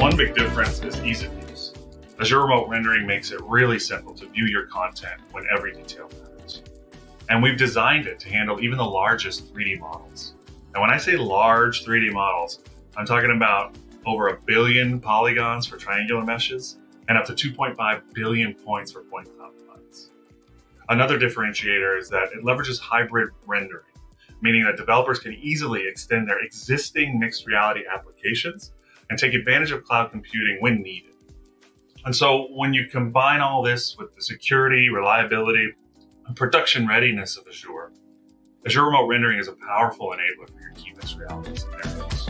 One big difference is ease of use. Azure Remote Rendering makes it really simple to view your content when every detail matters. And we've designed it to handle even the largest 3D models. And when I say large 3D models, I'm talking about over 1 billion polygons for triangular meshes and up to 2.5 billion points for point cloud lines. Another differentiator is that it leverages hybrid rendering, meaning that developers can easily extend their existing mixed reality applications and take advantage of cloud computing when needed. And so when you combine all this with the security, reliability, and production readiness of Azure, Azure Remote Rendering is a powerful enabler for your key mixed reality scenarios.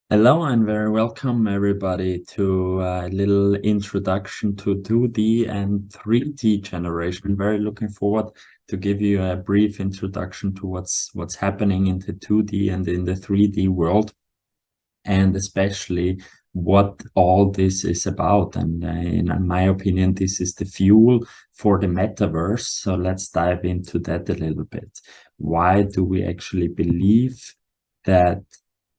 Hello and very welcome everybody to a little introduction to 2D and 3D generation. Very looking forward to give you a brief introduction to what's happening in the 2D and in the 3D world, and especially what all this is about. And in my opinion, this is the fuel for the metaverse. So let's dive into that a little bit. Why do we actually believe that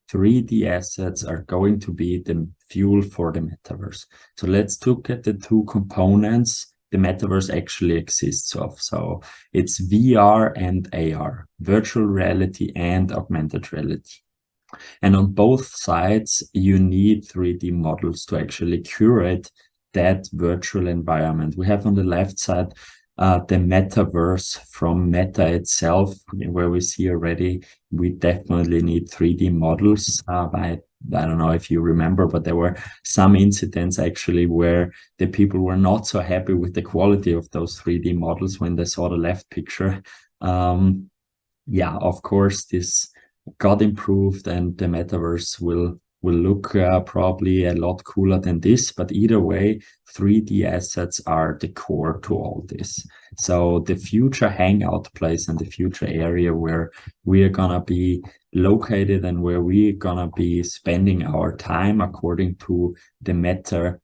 3D assets are going to be the fuel for the metaverse? So let's look at the two components the metaverse actually exists of. So it's VR and AR, virtual reality and augmented reality. And on both sides, you need 3D models to actually curate that virtual environment. We have on the left side the metaverse from Meta itself, where we see already we definitely need 3D models. I don't know if you remember, but there were some incidents actually where the people were not so happy with the quality of those 3D models when they saw the left picture. Yeah, of course, this got improved and the metaverse will look probably a lot cooler than this, but either way, 3D assets are the core to all this. So the future hangout place and the future area where we are gonna be located and where we're gonna be spending our time according to the meta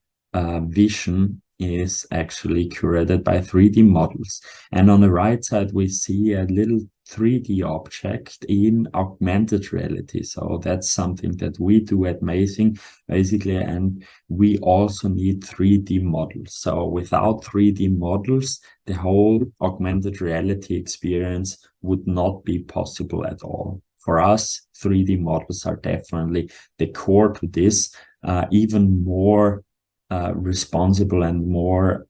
vision is actually curated by 3D models. And on the right side, we see a little 3D object in augmented reality. So that's something that we do at Mazing, basically, and we also need 3D models. So without 3D models, the whole augmented reality experience would not be possible at all. For us, 3D models are definitely the core to this, even more responsible and more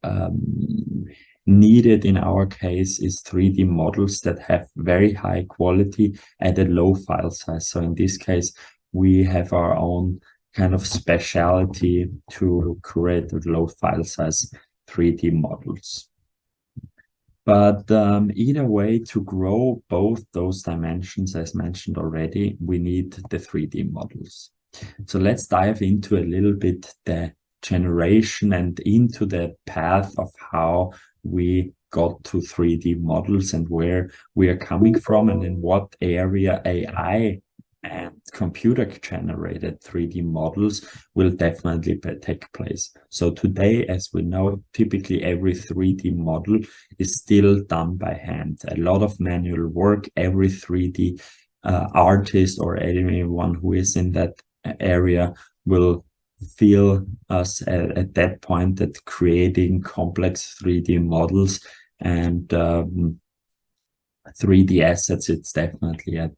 needed in our case is 3D models that have very high quality at a low file size. So in this case, we have our own kind of specialty to create low file size 3D models. But either way, to grow both those dimensions, as mentioned already, we need the 3D models. So let's dive into a little bit the generation and into the path of how we got to 3D models and where we are coming from and in what area AI and computer generated 3D models will definitely take place. So today, as we know, typically every 3D model is still done by hand. A lot of manual work. Every 3D artist or anyone who is in that area will feel us at that point that creating complex 3D models and 3D assets, it's definitely a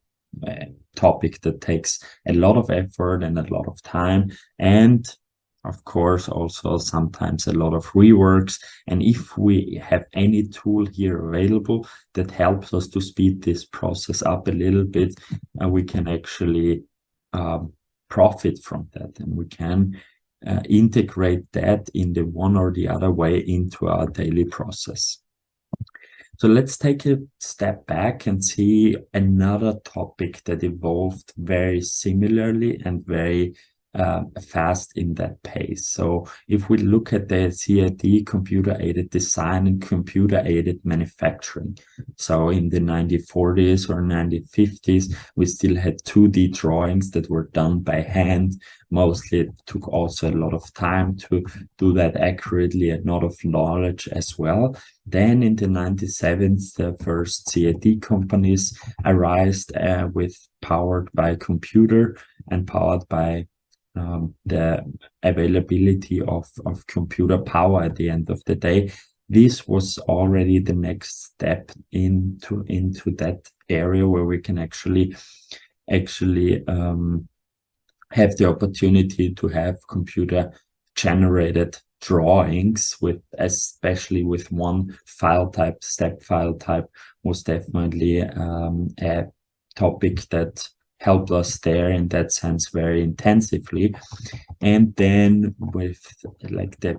topic that takes a lot of effort and a lot of time, and of course also sometimes a lot of reworks. And if we have any tool here available that helps us to speed this process up a little bit, we can actually profit from that, and we can integrate that in the one or the other way into our daily process. So let's take a step back and see another topic that evolved very similarly and very fast in that pace. So if we look at the CAD, computer-aided design and computer-aided manufacturing. So in the 1940s or 1950s, we still had 2D drawings that were done by hand. Mostly it took also a lot of time to do that accurately and a lot of knowledge as well. Then in the 97s, the first CAD companies arose powered by computer and powered by the availability of computer power at the end of the day. This was already the next step into that area where we can actually have the opportunity to have computer generated drawings especially with one file type. Step file type was definitely a topic that helped us there in that sense very intensively. And then with like the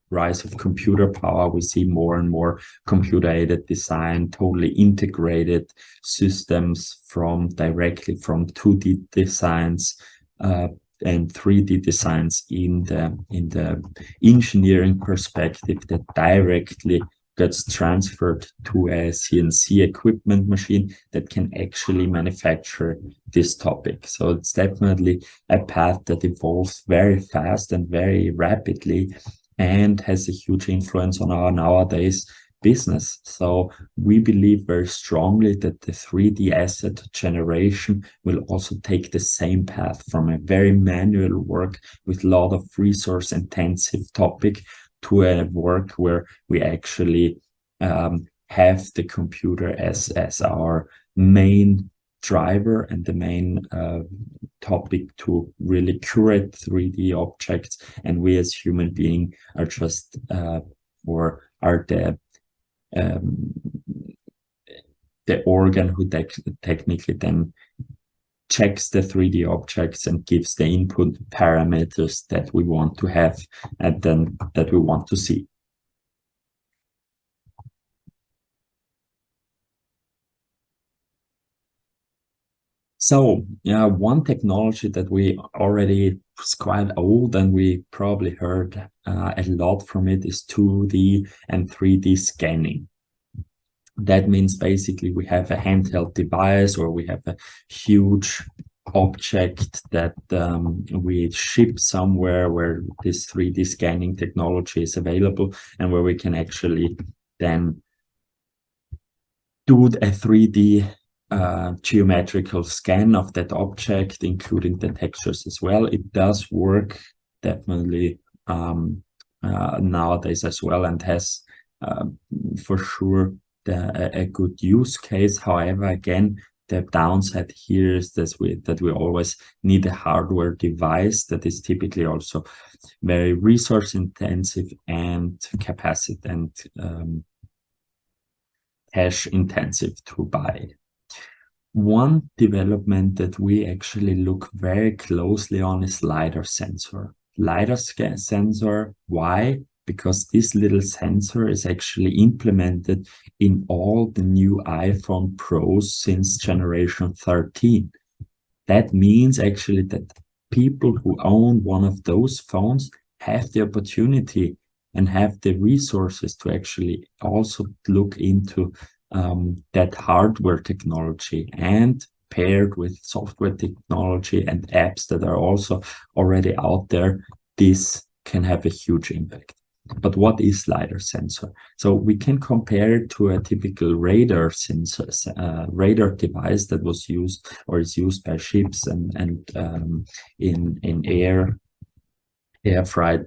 rise of computer power, we see more and more computer-aided design, totally integrated systems directly from 2D designs and 3D designs in the engineering perspective that directly gets transferred to a CNC equipment machine that can actually manufacture this topic. So it's definitely a path that evolves very fast and very rapidly and has a huge influence on our nowadays business. So we believe very strongly that the 3D asset generation will also take the same path from a very manual work with a lot of resource intensive topic to a work where we actually have the computer as our main driver and the main topic to really curate 3D objects, and we as human beings are just the organ who technically then checks the 3D objects and gives the input parameters that we want to have and then that we want to see. So one technology that we already is quite old and we probably heard a lot from it is 2D and 3D scanning. That means basically we have a handheld device or we have a huge object that we ship somewhere where this 3D scanning technology is available and where we can actually then do a 3D geometrical scan of that object, including the textures as well. It does work definitely nowadays as well and has for sure a good use case. However, again, the downside here is that we always need a hardware device that is typically also very resource intensive and capacity and cash intensive to buy. One development that we actually look very closely on is LIDAR sensor. LIDAR sensor, why? Because this little sensor is actually implemented in all the new iPhone Pros since generation 13. That means actually that people who own one of those phones have the opportunity and have the resources to actually also look into that hardware technology and paired with software technology and apps that are also already out there, this can have a huge impact. But what is LiDAR sensor? So we can compare it to a typical radar sensor, radar device that was used or is used by ships and in air freight.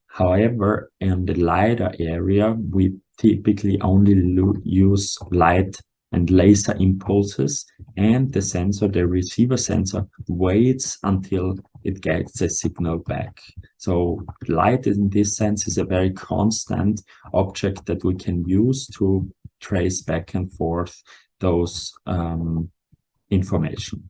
However, in the LiDAR area, we typically only use light and laser impulses, and the sensor, the receiver sensor, waits until it gets a signal back. So light in this sense is a very constant object that we can use to trace back and forth those information.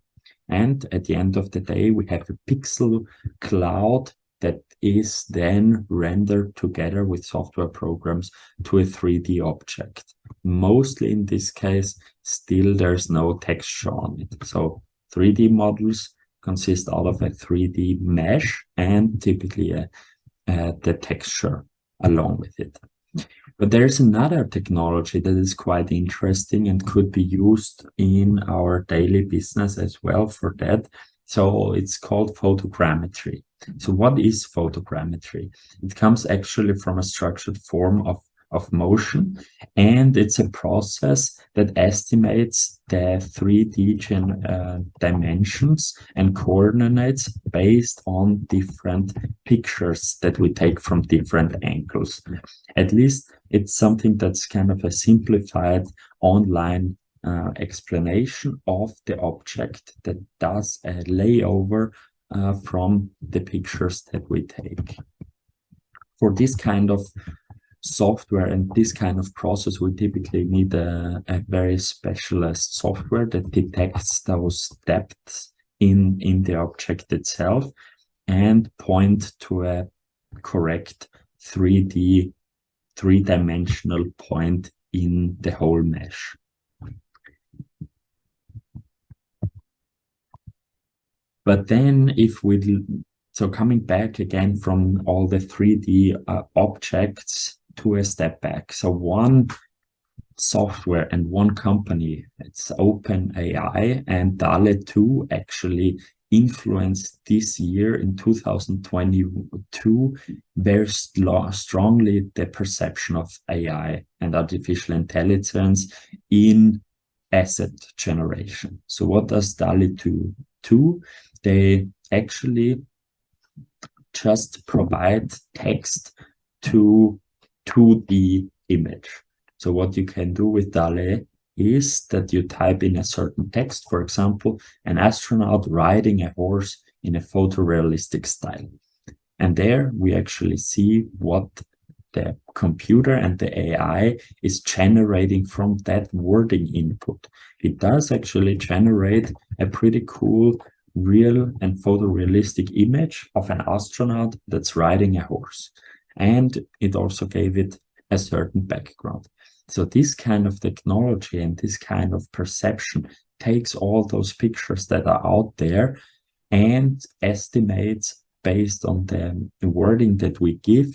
And at the end of the day, we have a pixel cloud that is then rendered together with software programs to a 3D object. Mostly in this case, still there's no texture on it. So 3D models consist out of a 3D mesh and typically the texture along with it. But there's another technology that is quite interesting and could be used in our daily business as well for that. So it's called photogrammetry. So what is photogrammetry? It comes actually from a structured form of motion, and it's a process that estimates the 3D dimensions and coordinates based on different pictures that we take from different angles. At least it's something that's kind of a simplified online explanation of the object that does a layover from the pictures that we take. For this kind of software and this kind of process, we typically need a very specialized software that detects those depths in the object itself and point to a correct three-dimensional point in the whole mesh. But then so coming back again from all the 3D objects to a step back. So one software and one company, it's OpenAI, and DALL-E 2 actually influenced this year in 2022 very strongly the perception of AI and artificial intelligence in asset generation. So what does DALL-E 2 do? They actually just provide text to 2D image. So what you can do with DALL-E is that you type in a certain text, for example, an astronaut riding a horse in a photorealistic style. And there we actually see what the computer and the AI is generating from that wording input. It does actually generate a pretty cool real and photorealistic image of an astronaut that's riding a horse. And it also gave it a certain background. So this kind of technology and this kind of perception takes all those pictures that are out there and estimates based on the wording that we give,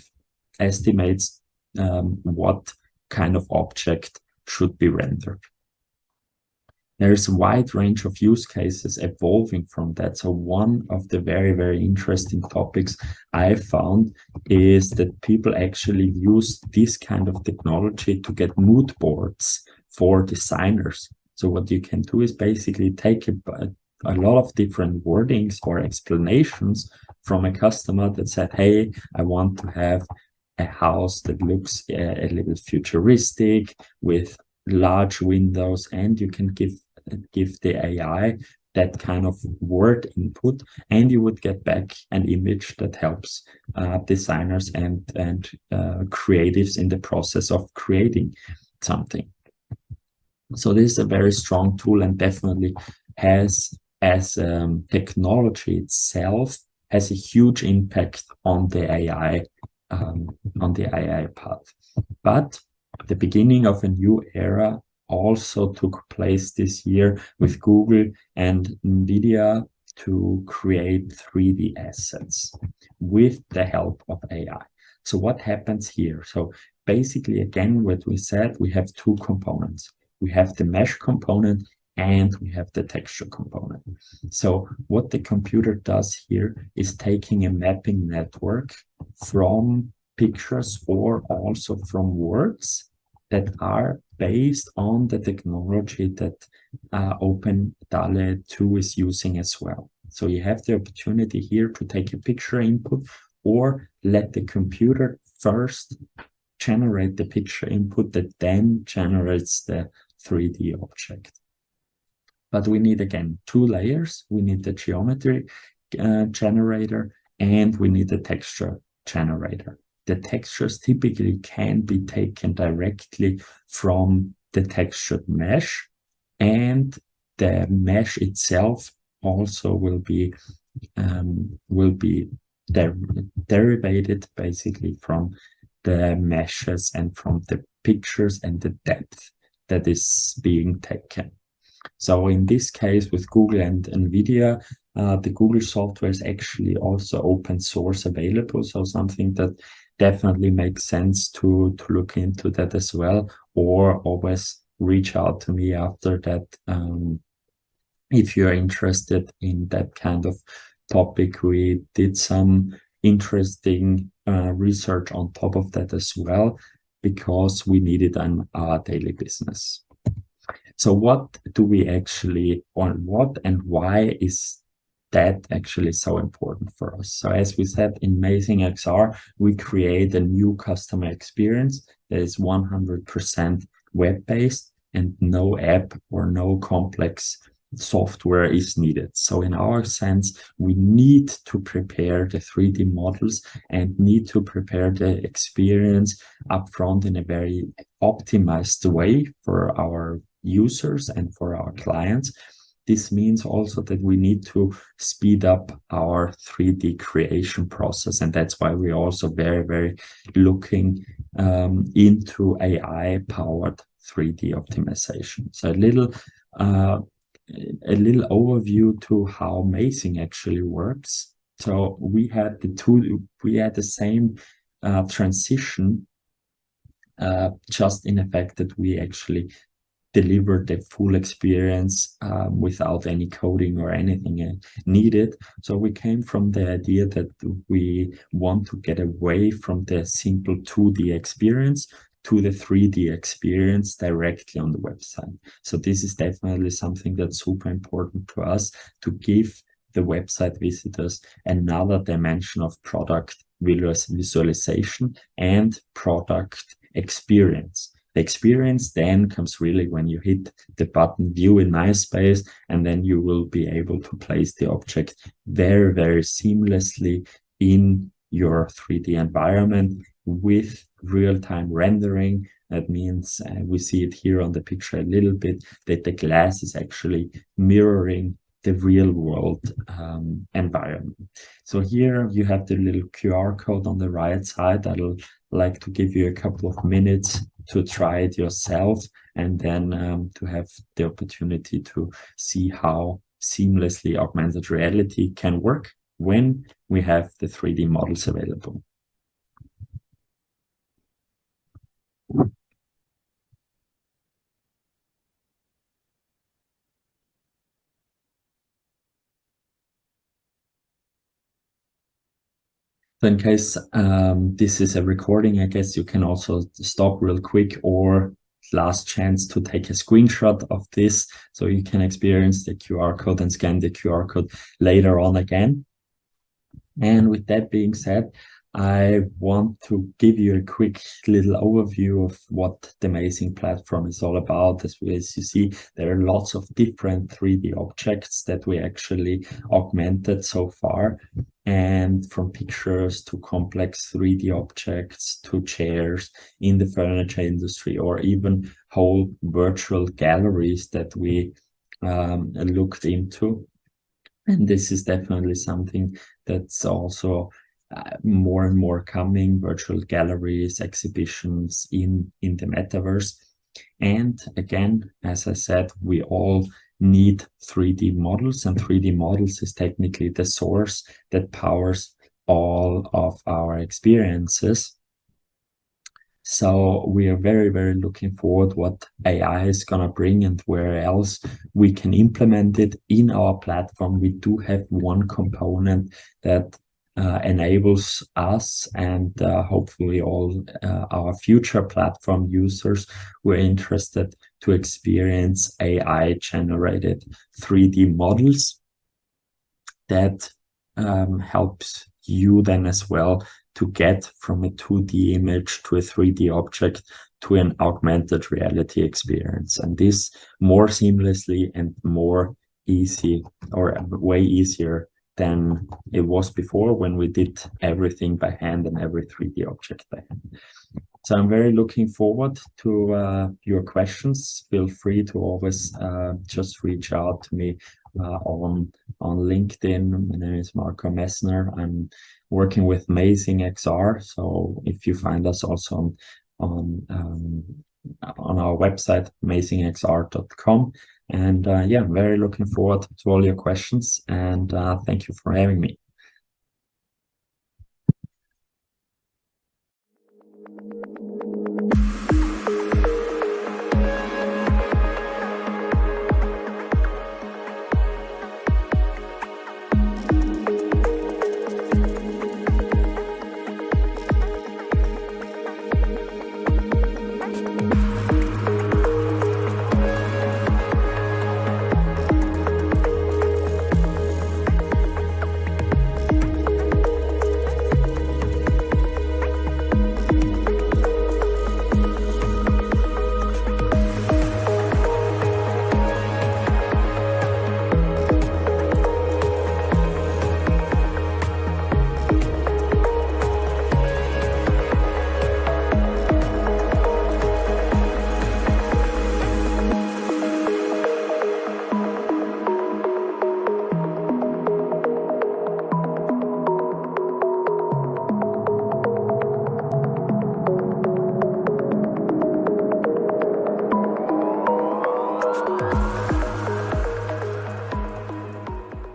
estimates what kind of object should be rendered. There's a wide range of use cases evolving from that. So one of the very, very interesting topics I found is that people actually use this kind of technology to get mood boards for designers. So what you can do is basically take a lot of different wordings or explanations from a customer that said, hey, I want to have a house that looks a little futuristic with large windows, and you can give the AI that kind of word input, and you would get back an image that helps designers and creatives in the process of creating something. So this is a very strong tool, and definitely has, as technology itself, has a huge impact on the AI path. But the beginning of a new era also took place this year with Google and NVIDIA to create 3D assets with the help of AI. So what happens here? So basically, again, what we said, we have two components. We have the mesh component and we have the texture component. So what the computer does here is taking a mapping network from pictures or also from words that are based on the technology that OpenDALL-E 2 is using as well. So you have the opportunity here to take a picture input or let the computer first generate the picture input that then generates the 3D object. But we need, again, two layers. We need the geometry generator and we need the texture generator. The textures typically can be taken directly from the textured mesh, and the mesh itself also will be derivated basically from the meshes and from the pictures and the depth that is being taken. So in this case with Google and NVIDIA, the Google software is actually also open source available. So something that definitely makes sense to look into that as well, or always reach out to me after that if you're interested in that kind of topic. We did some interesting research on top of that as well, because we need it in our daily business. So what do we actually, or what and why is that actually so important for us? So as we said, in Amazing XR, we create a new customer experience that is 100% web-based and no app or no complex software is needed. So in our sense, we need to prepare the 3D models and need to prepare the experience upfront in a very optimized way for our users and for our clients. This means also that we need to speed up our 3D creation process. And that's why we're also very, very looking into AI-powered 3D optimization. So a little overview to how Amazing actually works. So we had the same transition, just in the fact that we actually delivered the full experience without any coding or anything needed. So we came from the idea that we want to get away from the simple 2D experience to the 3D experience directly on the website. So this is definitely something that's super important to us, to give the website visitors another dimension of product visualization and product experience. The experience then comes really when you hit the button view in MySpace, and then you will be able to place the object very, very seamlessly in your 3D environment with real-time rendering. That means we see it here on the picture a little bit, that the glass is actually mirroring the real world environment. So here you have the little QR code on the right side. I'd like to give you a couple of minutes to try it yourself, and then to have the opportunity to see how seamlessly augmented reality can work when we have the 3D models available. So in case this is a recording, I guess you can also stop real quick, or last chance to take a screenshot of this so you can experience the QR code and scan the QR code later on again. And with that being said, I want to give you a quick little overview of what the Amazing platform is all about. As you see, there are lots of different 3D objects that we actually augmented so far. And from pictures to complex 3D objects to chairs in the furniture industry, or even whole virtual galleries that we looked into. And this is definitely something that's also more and more coming, virtual galleries, exhibitions in the metaverse. And again, as I said, we all need 3D models, and 3D models is technically the source that powers all of our experiences. So we are very, very looking forward what AI is going to bring and where else we can implement it in our platform. We do have one component that enables us and hopefully all our future platform users who are interested to experience AI generated 3D models that helps you then as well to get from a 2D image to a 3D object to an augmented reality experience. And this more seamlessly and more easy, or way easier than it was before when we did everything by hand and every 3D object by hand. So I'm very looking forward to your questions. Feel free to always just reach out to me on LinkedIn. My name is Marco Messner. I'm working with Amazing XR. So if you find us also on our website, amazingxr.com. And yeah, I'm very looking forward to all your questions, and thank you for having me.